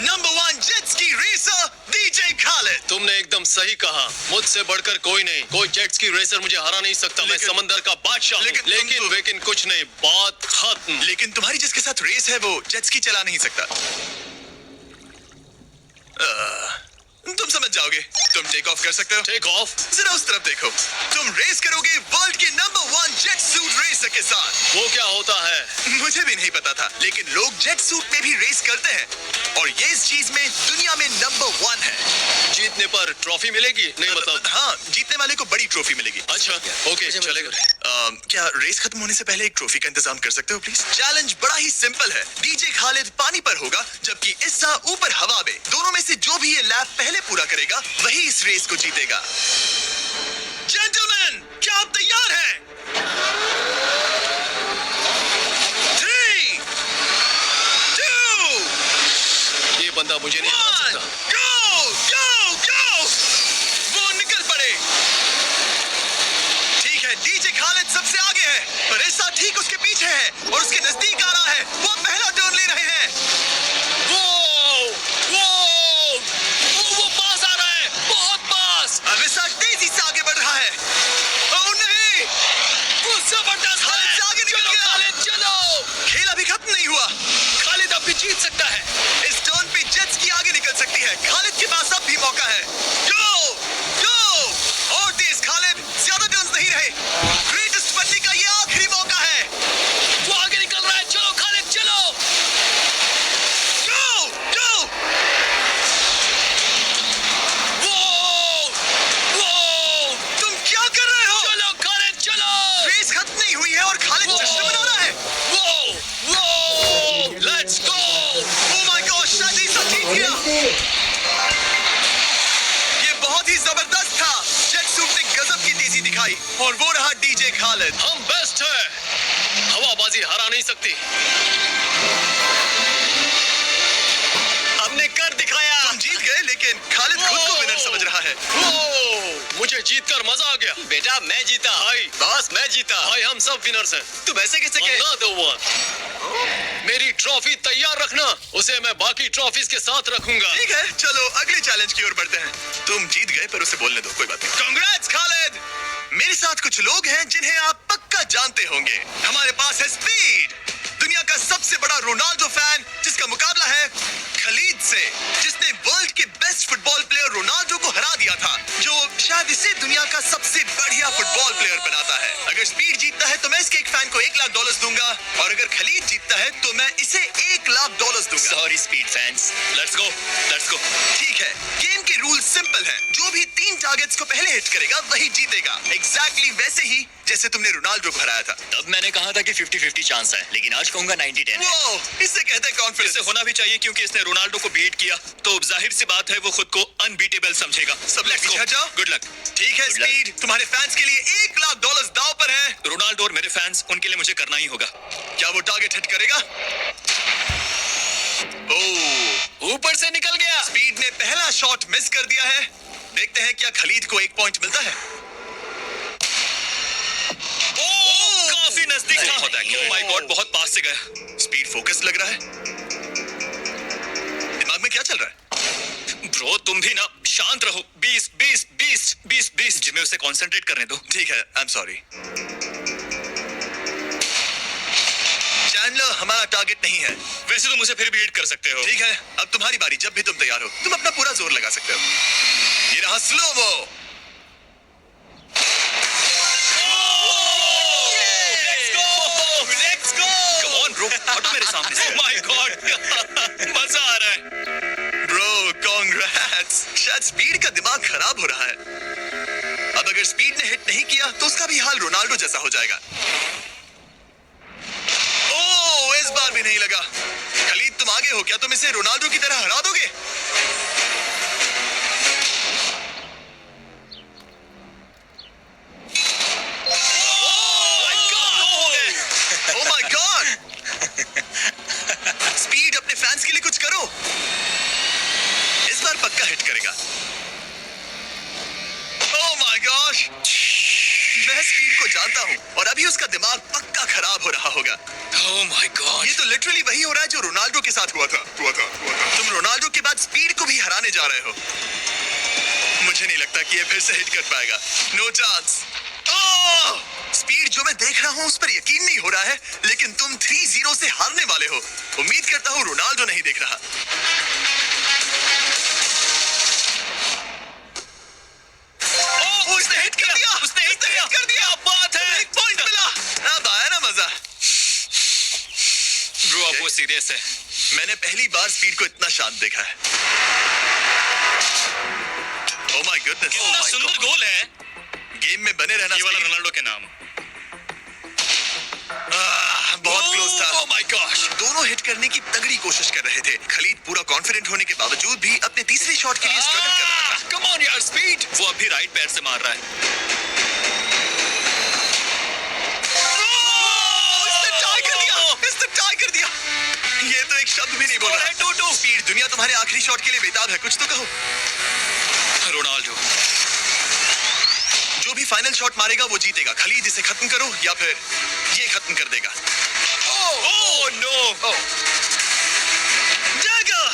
Number 1 jet ski racer DJ Khalid. तुमने एकदम सही कहा, मुझसे बढ़कर कोई नहीं, कोई जेट स्की रेसर मुझे हरा नहीं सकता। मैं समंदर का बादशाह हूं। लेकिन कुछ नहीं, बात खत्म। लेकिन तुम्हारी जिसके साथ रेस है वो जेट स्की चला नहीं सकता। तुम समझ जाओगे। तुम टेक ऑफ कर सकते हो। Take off? जरा उस तरफ देखो। तुम रेस करोगे वर्ल्ड के नंबर 1 जेट सूट रेसर के साथ। वो क्या होता है? मुझे भी नहीं पता था, लेकिन लोग जेट सूट में भी रेस करते हैं और ये इस चीज में दुनिया में नंबर 1 है। जीतने पर ट्रॉफी मिलेगी? नहीं मतलब। हाँ, जीतने वाले को बड़ी ट्रॉफी मिलेगी। अच्छा, ओके, चलेगा। क्या रेस खत्म होने से पहले एक ट्रॉफी का इंतजाम कर सकते हो प्लीज? चैलेंज बड़ा ही सिंपल है। डीजे खालिद पानी पर होगा जबकि इस्सा ऊपर हवा में। दोनों में से जो भी ये लैप पहले पूरा करेगा वही इस रेस को जीतेगा। जेंटलमैन, क्या आप तैयार हैं? 3, 2, ये बंदा मुझे नहीं हरा 1, सकता। go, go, go! वो निकल पड़े। ठीक है, डीजे खालिद सबसे आगे है, पर इस्सा ठीक उसके पीछे है और उसके नजदीक आ रहा है। वो पहला टर्न ले रहे हैं। वो पास आ रहा है, बहुत पास। अब इस्सा तेजी से आगे बढ़ रहा है। ओह नहीं! वो जबरदस्त है। खालिद से आगे निकल चलो गया। खालिद, चलो। खेल अभी खत्म नहीं हुआ। खालिद अब भी जीत सकता है। इस टर्न पे जेट्स की आगे निकल सकती है। खालिद के पास अब भी मौका है। गो! गो! और तेज खालिद, ज्यादा टर्न्स नहीं रहे। ग्रेटेस्ट बनने का ये आखिरी मौका है। वो आगे निकल रहा है, चलो खालिद, चलो। गो! गो! वो तुम क्या कर रहे हो? चलो खालिद, चलो। रेस खत्म नहीं हुई है और खालिद जश्न मना रहा है। Let's go. Oh my God, शायद इस्सा जीत गया। ये बहुत ही जबरदस्त था। जेट सूट ने गजब की तेजी दिखाई और वो रहा डीजे खालिद। हम बेस्ट है, हवाबाजी हरा नहीं सकती। हमने कर दिखाया। तुम जीत गए, लेकिन खालिद खुद को विनर समझ रहा है। मुझे जीतकर मजा आ गया। बेटा मैं जीता। भाई, बॉस मैं जीता। भाई हम सब विनर्स हैं। तुम ऐसे कैसे कहे? Another one. मेरी ट्रॉफी तैयार रखना, उसे मैं बाकी ट्रॉफीज के साथ रखूंगा। ठीक है, चलो अगले चैलेंज की ओर बढ़ते हैं। तुम जीत गए, पर उसे बोलने दो, कोई बात नहीं। कांग्रेट्स खालिद। मेरे साथ कुछ लोग हैं जिन्हें आप पक्का जानते होंगे। हमारे पास है स्पीड, दुनिया का सबसे बड़ा रोनाल्डो फैन, जिसका मुकाबला है खलीद से, जिसने वर्ल्ड के बेस्ट फुटबॉल प्लेयर रोनाल्डो को हरा दिया था, जो शायद इसे दुनिया का सबसे बढ़िया फुटबॉल प्लेयर बनाता है। अगर स्पीड जीतता है तो मैं इसके एक फैन को $1 लाख दूंगा, और अगर खलीद जीतता है तो मैं इसे $1 लाख दूंगा। Sorry speed fans, let's go, let's go. ठीक है, गेम के रूल सिंपल हैं। जो भी 3 टारगेट्स को पहले हिट करेगा वही जीतेगा। एग्जैक्टली वैसे ही जैसे तुमने रोनाल्डो को हराया था। तब मैंने कहा था कि 50-50 चांस है, लेकिन आज कहूंगा 90-10 है। वो इससे कहते हैं कॉन्फिडेंस। इसे होना भी चाहिए, क्योंकि इसने रोनाल्डो को बीट किया, तो जाहिर सी बात है वो खुद को अनबीटेबल समझेगा। सब लोग पीछे हट जाओ। Good luck. ठीक है स्पीड, तुम्हारे फैंस के लिए $1 लाख दांव पर है। रोनाल्डो और मेरे फैंस, उनके लिए मुझे करना ही होगा। क्या वो टारगेट हिट करेगा? ओह, ऊपर से निकल गया। स्पीड ने पहला शॉट मिस कर दिया है। देखते हैं क्या खलीद को 1 पॉइंट मिलता है। काफी नजदीक था। ओह माय गॉड, बहुत पास से गया। स्पीड फोकस लग रहा है। दिमाग में क्या चल रहा है? ब्रो तुम भी ना शांत रहो। 20 जिम्मे उसे कंसंट्रेट करने दो। ठीक है, आई एम सॉरी। चैंडलर, हमारा टारगेट नहीं है। वैसे तुम उसे फिर भी हिट कर सकते हो। ठीक है, अब तुम्हारी बारी। जब भी तुम तैयार हो, तुम अपना पूरा जोर लगा सकते हो। ये रहा slomo. Let's go. Come on bro, हटो मेरे सामने से। ओह माय गॉड, मजा आ रहा है। Bro congrats. शायद स्पीड का दिमाग खराब हो रहा है। अब अगर स्पीड ने हिट नहीं किया तो उसका भी हाल रोनाल्डो जैसा हो जाएगा। ओह, इस बार भी नहीं लगा। खलीद तुम आगे हो, क्या तुम इसे रोनाल्डो की तरह हरा दोगे? ओह माय गॉड। स्पीड, अपने फैंस के लिए कुछ करो। इस बार पक्का हिट करेगा। ओह माय गॉश, मैं स्पीड को जानता हूँ और अभी उसका दिमाग पक्का खराब हो रहा होगा। ओह माय गॉड, ये तो लिटरली वही हो रहा है जो रोनाल्डो के साथ हुआ था। तुम रोनाल्डो के बाद स्पीड को भी हराने जा रहे हो। मुझे नहीं लगता कि ये फिर से हिट कर पाएगा। No chance. स्पीड जो मैं देख रहा हूँ उस पर यकीन नहीं हो रहा है, लेकिन तुम 3-0 से हारने वाले हो। उम्मीद करता हूँ रोनाल्डो नहीं देख रहा। उसने हिट कर दिया। उसने हिट कर दिया। बात है, एक पॉइंट मिला। अब आया ना मजा। ब्रो अब वो सीरियस है। मैंने पहली बार स्पीड को इतना शांत देखा है। ओह माय गुडनेस, कितना सुंदर गोल है। गेम में बने रहना। ये वाला रोनाल्डो के नाम। बहुत क्लोज था। ओह माय गॉश, दोनों हिट करने की तगड़ी कोशिश कर रहे थे। खलीद पूरा कॉन्फिडेंट होने के बावजूद भी अपने तीसरे शॉट के लिए स्ट्रगल कर रहा था। कम ऑन यार स्पीड। वो अभी राइट पैर से मार रहा है। इसने टाई कर दिया। ये तो एक शब्द भी नहीं बोल रहा। 2-2। स्पीड, दुनिया तुम्हारे आखिरी शॉट के लिए बेताब है। कुछ तो कहो। रोनाल्डो जो भी फाइनल शॉट मारेगा वो जीतेगा। खलीद इसे खत्म करो या फिर ये खत्म कर देगा। ओह नो, जैगर,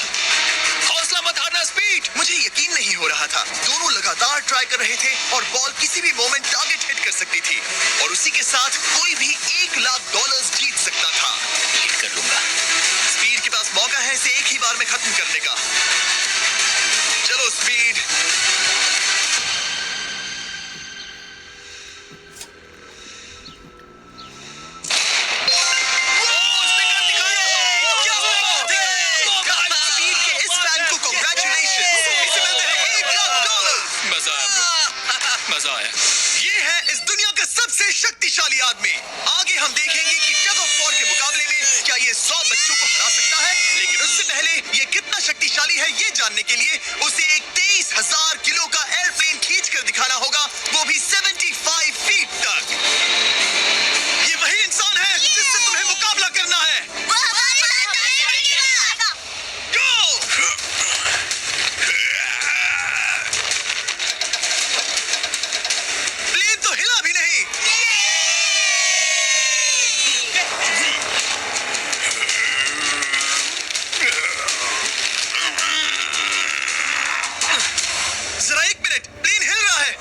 हौसला मत हारना स्पीड। मुझे यकीन नहीं हो रहा था। दोनों लगातार ट्राई कर रहे थे और बॉल किसी भी मोमेंट टारगेट हिट कर सकती थी और उसी के साथ कोई भी $1,00,000 जीत सकता था। हिट कर लूंगा। स्पीड के पास मौका है इसे एक ही बार में खत्म करने का। चलो स्पीड। मजा आया। ये है इस दुनिया का सबसे शक्तिशाली आदमी। आगे हम देखेंगे कि टग ऑफ वॉर के मुकाबले में क्या ये 100 बच्चों को हरा सकता है, लेकिन उससे पहले ये कितना शक्तिशाली है ये जानने के लिए उसे एक 23,000 किलो का एयरप्लेन खींच कर दिखाना होगा, वो भी 75 फीट तक। ये वही इंसान है जिससे तुम्हें मुकाबला करना है। प्लेन तो हिला भी नहीं। जरा एक मिनट, प्लेन हिल रहा है।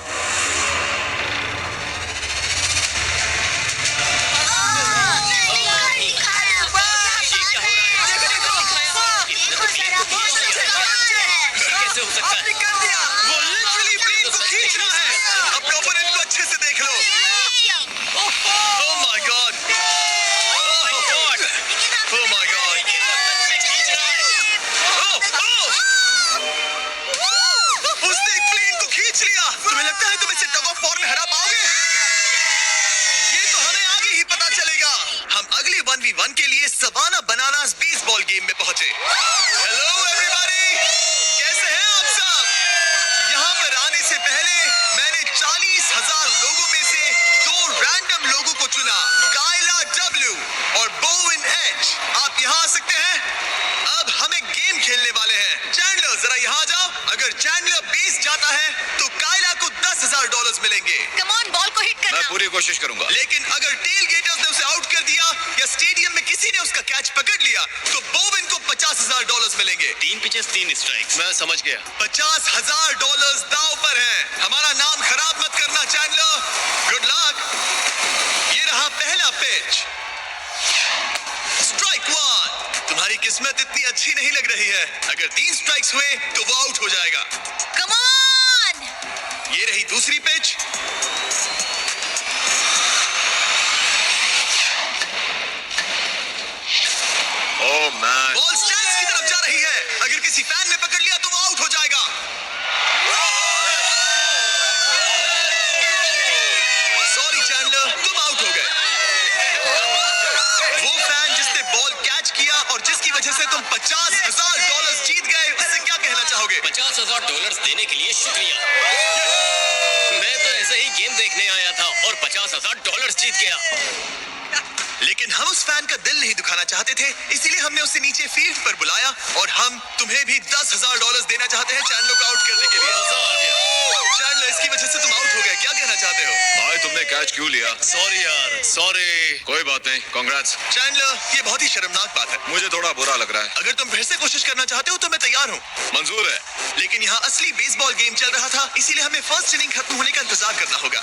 कैसे हो सकता है? आपने कर दिया। वो लिटरली प्लेन को खींच रहा है। अपने ओपोनेंट को अच्छे से देख लो। Oh my God, oh my God. उसने एक प्लेन को खींच लिया। तुम्हें लगता है तुम इसे टग ऑफ वॉर में हरा पाओगे? ये तो हमें आगे ही पता चलेगा। हम अगले 1v1 के लिए सवाना बनानास बेसबॉल गेम में पहुंचे। हेलो एवरीबॉडी, कैसे हैं आप सब? यहाँ पर आने से पहले मैंने 40,000 लोगों में से 2 रैंडम लोगों को चुना, कायला W और बोविन H। आप यहाँ आ सकते हैं। अब हम एक गेम खेलने वाले हैं। चैंडलर जरा यहाँ आ जाओ। अगर चैंडलर बेस जाता है तो कायला को $10,000 मिलेंगे। कम ऑन, बॉल को हिट करना। मैं पूरी कोशिश करूंगा। लेकिन अगर टेल गेटर्स ने उसे आउट कर दिया या स्टेडियम में किसी ने उसका कैच पकड़ लिया तो बोविन को $50,000 मिलेंगे। 3 पिचेस 3 स्ट्राइक्स। मैं समझ गया। $50,000 दांव पर है। हमारा नाम खराब मत करना चैंडलर। Good luck. ये रहा पहला पिच। स्ट्राइक 1। तुम्हारी किस्मत इतनी अच्छी नहीं लग रही है। अगर 3 स्ट्राइक्स हुए तो वो आउट हो जाएगा। Come on. ये रही दूसरी pitch. Oh man, ball stands की तरफ जा रही है। अगर किसी फैन ने पकड़ लिया तो वो आउट हो जाएगा। सॉरी चैंडलर, तुम आउट हो गए। वो फैन जिसने बॉल कैच किया और जिसकी वजह से तुम $50,000 जीत गए, उससे क्या कहना चाहोगे? $50,000 देने के लिए शुक्रिया। मैं तो ऐसे ही गेम देखने आया था और $50,000 जीत गया। लेकिन हम उस फैन का दिल नहीं दुखाना चाहते थे, इसीलिए हमने उसे नीचे फील्ड पर बुलाया और हम तुम्हें भी $10,000 देना चाहते हैं चैंडलर को आउट करने के लिए। मजा आ गया। चैंडलर जिसकी वजह से तुम आउट हो गए। क्या कहना चाहते हो? भाई तुमने कैच क्यों लिया? सॉरी यार, सॉरी। कोई बात नहीं, कांग्रेट्स। चैंडलर, ये बहुत ही शर्मनाक बात है। मुझे थोड़ा बुरा लग रहा है। अगर तुम फिर से कोशिश करना चाहते हो तो मैं तैयार हूँ। मंजूर है। लेकिन यहाँ असली बेसबॉल गेम चल रहा था, इसीलिए हमें फर्स्ट इनिंग खत्म होने का इंतजार करना होगा।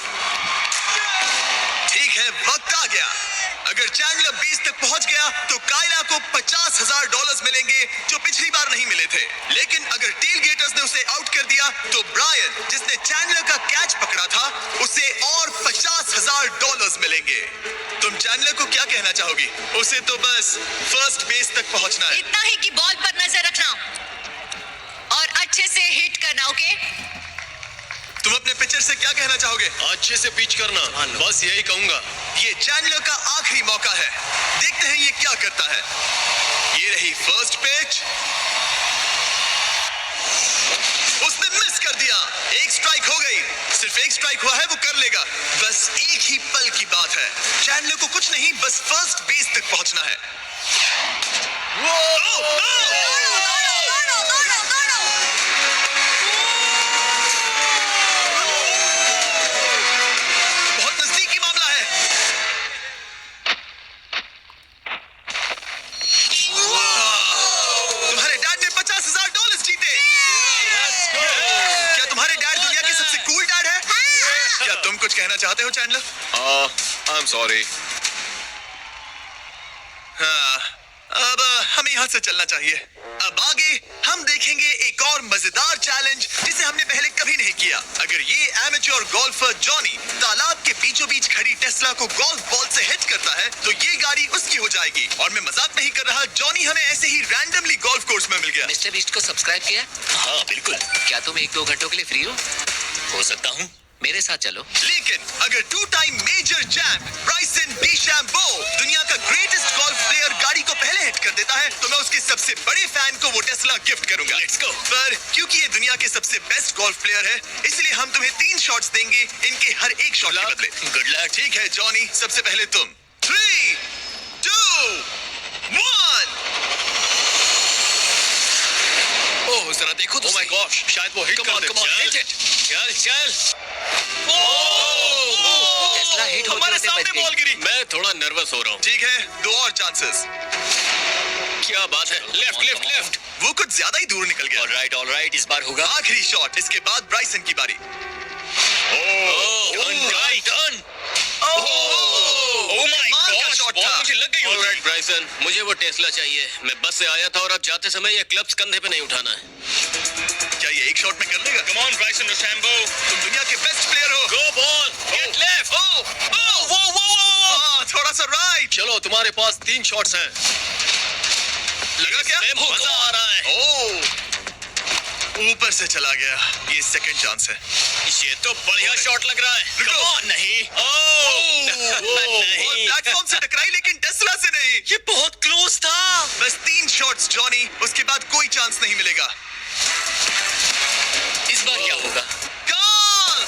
ठीक है, वक्त आ गया। अगर चैंडलर बेस तक पहुंच गया तो कायला को $50,000 मिलेंगे, जो पिछली बार नहीं मिले थे। लेकिन अगर टेल गेटर्स ने उसे आउट कर दिया तो ब्रायन, जिसने चैंडलर का कैच पकड़ा था, उसे और $50,000 मिलेंगे। तुम चैंडलर को क्या कहना चाहोगी? उसे तो बस फर्स्ट बेस तक पहुंचना है। इतना ही कि बॉल पर नजर रखना और अच्छे से हिट करना, ओके? तुम अपने पिचर से क्या कहना चाहोगे? अच्छे से पिच करना, बस यही कहूंगा। ये चैंडलर का आखिरी मौका है। देखते हैं ये क्या करता है। ये रही फर्स्ट पिच। उसने मिस कर दिया। एक स्ट्राइक हो गई। सिर्फ एक स्ट्राइक हुआ है, वो कर लेगा। बस एक ही पल की बात है। चैंडलर को कुछ नहीं, बस फर्स्ट बेस तक पहुंचना है। बहुत नजदीकी मामला है। तुम्हारे डैड ने $50,000 जीते। क्या तुम्हारे डैड दुनिया के सबसे कूल डैड है? क्या तुम कुछ कहना चाहते हो चैंडलर? I am sorry. हाँ, अब हमें यहाँ से चलना चाहिए। अब आगे हम देखेंगे एक और मजेदार चैलेंज जिसे हमने पहले कभी नहीं किया। अगर ये एमेच्योर गोल्फर जॉनी तालाब के बीचों बीच खड़ी टेस्ला को गोल्फ बॉल से हिट करता है तो ये गाड़ी उसकी हो जाएगी। और मैं मजाक नहीं कर रहा, जॉनी हमें ऐसे ही रैंडमली गोल्फ कोर्स में मिल गया। मिस्टर बीस्ट को सब्सक्राइब किया? हाँ बिल्कुल, क्या तुम 1-2 घंटों के लिए फ्री हो सकता हूँ। मेरे साथ चलो। लेकिन अगर 2 टाइम मेजर चैंप ब्राइसन डीशैम्बो दुनिया का ग्रेटेस्ट गोल्फ प्लेयर गाड़ी को पहले हिट कर देता है तो मैं उसके सबसे बड़े फैन को वो टेस्ला गिफ्ट करूंगा। Let's go. पर क्योंकि ये दुनिया के सबसे बेस्ट गोल्फ प्लेयर है, इसलिए हम तुम्हें 3 शॉट्स देंगे इनके हर एक शॉट के बदले। Good luck. ठीक है जॉनी, सबसे पहले तुम। 3, 2, 1। ओह जरा देखो तो माय गॉश, शायद वो हिट कर दे। चल चल। टेस्ला हिट होते हमारे होते सामने बच गई। बॉल गिरी। मैं थोड़ा नर्वस हो रहा हूँ। ठीक है, 2 और चांसेस। क्या बात है, लेफ्ट लेफ्ट लेफ्ट। वो कुछ ज्यादा ही दूर निकल गया। ऑलराइट, इस बार होगा। आखिरी शॉट, इसके बाद ब्राइसन की बारी। डन। ओह माय कमाल का गॉड, शॉट बॉल था। मुझे लग गई होगी। ऑलराइट ब्राइसन, मुझे वो टेस्ला चाहिए। मैं बस से आया था और अब जाते समय ये क्लब्स कंधे पे नहीं उठाना है। क्या ये एक शॉट में कर लेगा? कम ऑन ब्राइसन डीशैम्बो, तुम दुनिया के बेस्ट प्लेयर हो। गो बॉल, गेट लेफ्ट। थोड़ा सा राइट। चलो तुम्हारे पास 3 शॉट्स हैं। लगा क्या? इसमें मजा आ रहा है। ओह, ऊपर से चला गया। ये सेकंड चांस है। ये तो बढ़िया शॉट लग रहा है। रुको। Come on, नहीं। बॉल नहीं। प्लेटफॉर्म से टकराई लेकिन टेस्ला से नहीं। ये बहुत क्लोज था। बस 3 शॉट्स जॉनी, उसके बाद कोई चांस नहीं मिलेगा। इस बार क्या होगा? गोल!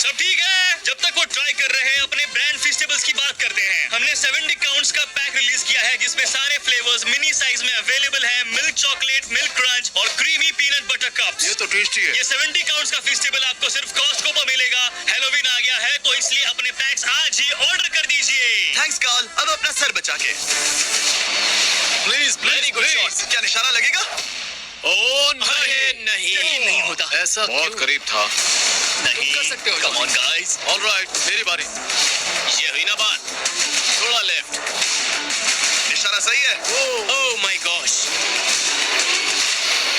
सब ठीक है। जब तक वो ट्राई कर रहे हैं, अपने ब्रांड फेस्टिवल्स की बात करते हैं। हमने 70 काउंट्स का पैक रिलीज किया है जिसमें सारे फ्लेवर्स मिनी साइज में अवेलेबल हैं। मिल्क चॉकलेट, मिल्क क्रंच और क्रीमी पीनट बटर कप्स। ये तो टेस्टी है। ये 70 काउंट्स का फेस्टिवल आपको सिर्फ कॉस्टको पर मिलेगा। हैलोवीन आ गया है तो इसलिए अपने पैक्स आज ही ऑर्डर कर दीजिए। थैंक्स कार्ल, अब अपना सर बचा के। Please Very good shot. क्या निशाना लगेगा? ओह नहीं, यकीन नहीं होता। ऐसा बहुत क्यों? करीब था। नहीं कर सकते हो। कम ऑन गाइस, ऑलराइट, मेरी बारी। ये हुई ना बात। थोड़ा लेफ्ट। निशाना सही है। ओह माय गॉश,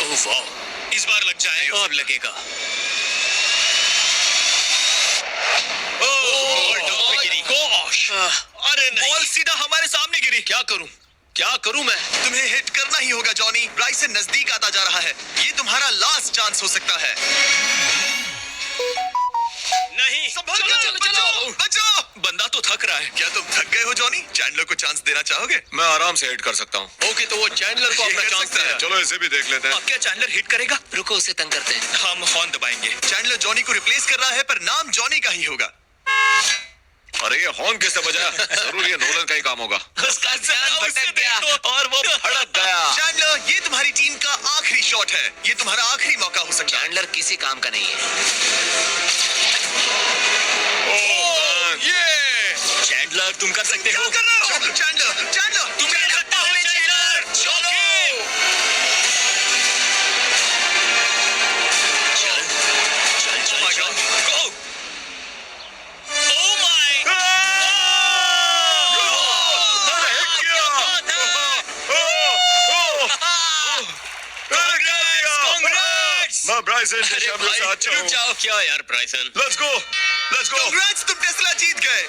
ओह वाह, इस बार लग जाए। अब लगेगा। बॉल टॉप पे गिरी। गॉश, अरे नहीं, बॉल सीधा हमारे सामने गिरी। क्या करूं मैं? तुम्हें हिट करना ही होगा जॉनी। ब्राइसन नजदीक आता जा रहा है। ये तुम्हारा लास्ट चांस हो सकता है। नहीं, चलो, बचो। बंदा तो थक रहा है। क्या तुम थक गए हो जॉनी? चैंडलर को चांस देना चाहोगे? मैं आराम से हिट कर सकता हूँ। ओके, तो वो चैंडलर को ये अपना कर चांस सकता दे है। रहा है। चलो इसे भी देख लेते हैं। अब क्या चैंडलर हिट करेगा? रुको, उसे तंग करते हैं। हम हॉर्न दबाएंगे। चैंडलर जॉनी को रिप्लेस कर रहा है पर नाम जॉनी का ही होगा। अरे ये हॉर्न किससे बजा? जरूर ये नोलन का ही काम होगा। उसका ध्यान भटक गया और वो भड़क गया। चैंडलर, ये तुम्हारी टीम का आखिरी शॉट जैकपॉट है, ये तुम्हारा आखिरी मौका हो सकता है। चैंडलर किसी काम का नहीं है। ये चैंडलर तुम कर सकते क्या हो। कर रहे हो? चैंडलर, चैंडलर, तुम कर सकते हो चैंडलर। चलो चल चल चल चल गो। ओह माय ब्राइसन डिशेम्बरो से अच्छा रुक हूँ। जाओ, क्या यार ब्राइसन। लेट्स गो Congrats, तुम टेस्ला जीत गए।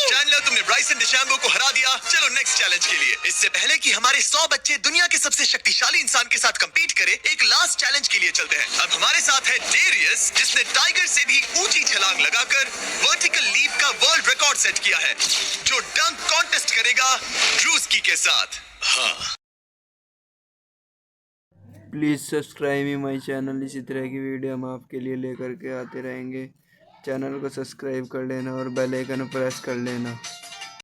चैंडलर, तुमने ब्राइसन डिशैम्बो को हरा दिया। चलो नेक्स्ट चैलेंज के लिए। इससे पहले कि हमारे 100 बच्चे दुनिया के सबसे शक्तिशाली इंसान के साथ compete करे, एक लास्ट चैलेंज के लिए चलते हैं। अब हमारे साथ है डेरियस, जिसने टाइगर से भी ऊंची छलांग लगाकर वर्टिकल लीप का वर्ल्ड रिकॉर्ड सेट किया है, जो डंक कॉन्टेस्ट करेगा ड्रूस्की के साथ। हाँ, प्लीज़ सब्सक्राइब माई चैनल। इसी तरह की वीडियो हम आपके लिए लेकर के आते रहेंगे। चैनल को सब्सक्राइब कर लेना और बेल आइकन प्रेस कर लेना।